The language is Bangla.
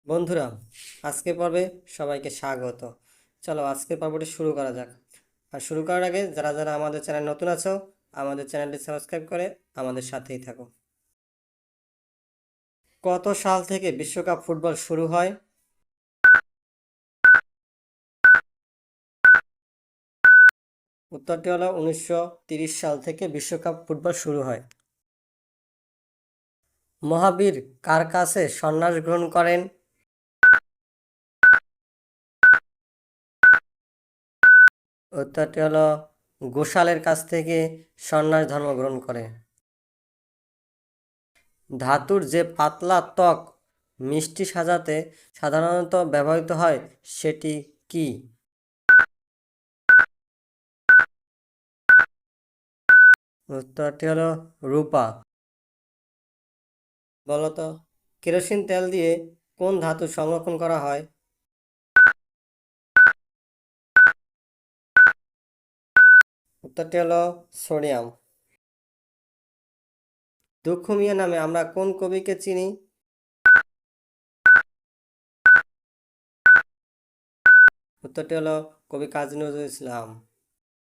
বন্ধুরা, আজকের পর্বে সবাইকে স্বাগত। চলো আজকের পর্বটি শুরু করা যাক। আর শুরু করার আগে যারা যারা আমাদের চ্যানেল নতুন আছো, আমাদের চ্যানেলটি সাবস্ক্রাইব করে আমাদের সাথেই থাকো। কত সাল থেকে বিশ্বকাপ ফুটবল শুরু হয়? উত্তরটি হলো 1930 সাল থেকে বিশ্বকাপ ফুটবল শুরু হয়। মহাবীর কার কাছে সন্ন্যাস গ্রহণ করেন? উত্তরটি হলো গোশালের কাছ থেকে সন্ন্যাস ধর্ম গ্রহণ করে। ধাতুর যে পাতলা ত্বক মিষ্টি সাজাতে সাধারণত ব্যবহৃত হয় সেটি কি? উত্তরটি হলো রূপা। বলতো, কেরোসিন তেল দিয়ে কোন ধাতু সংরক্ষণ করা হয়? উত্তরটি হলো সোডিয়াম। দুঃখ মিয়া নামে আমরা কোন কবিকে চিনি? উত্তরটি হলো কবি কাজী নজরুল ইসলাম।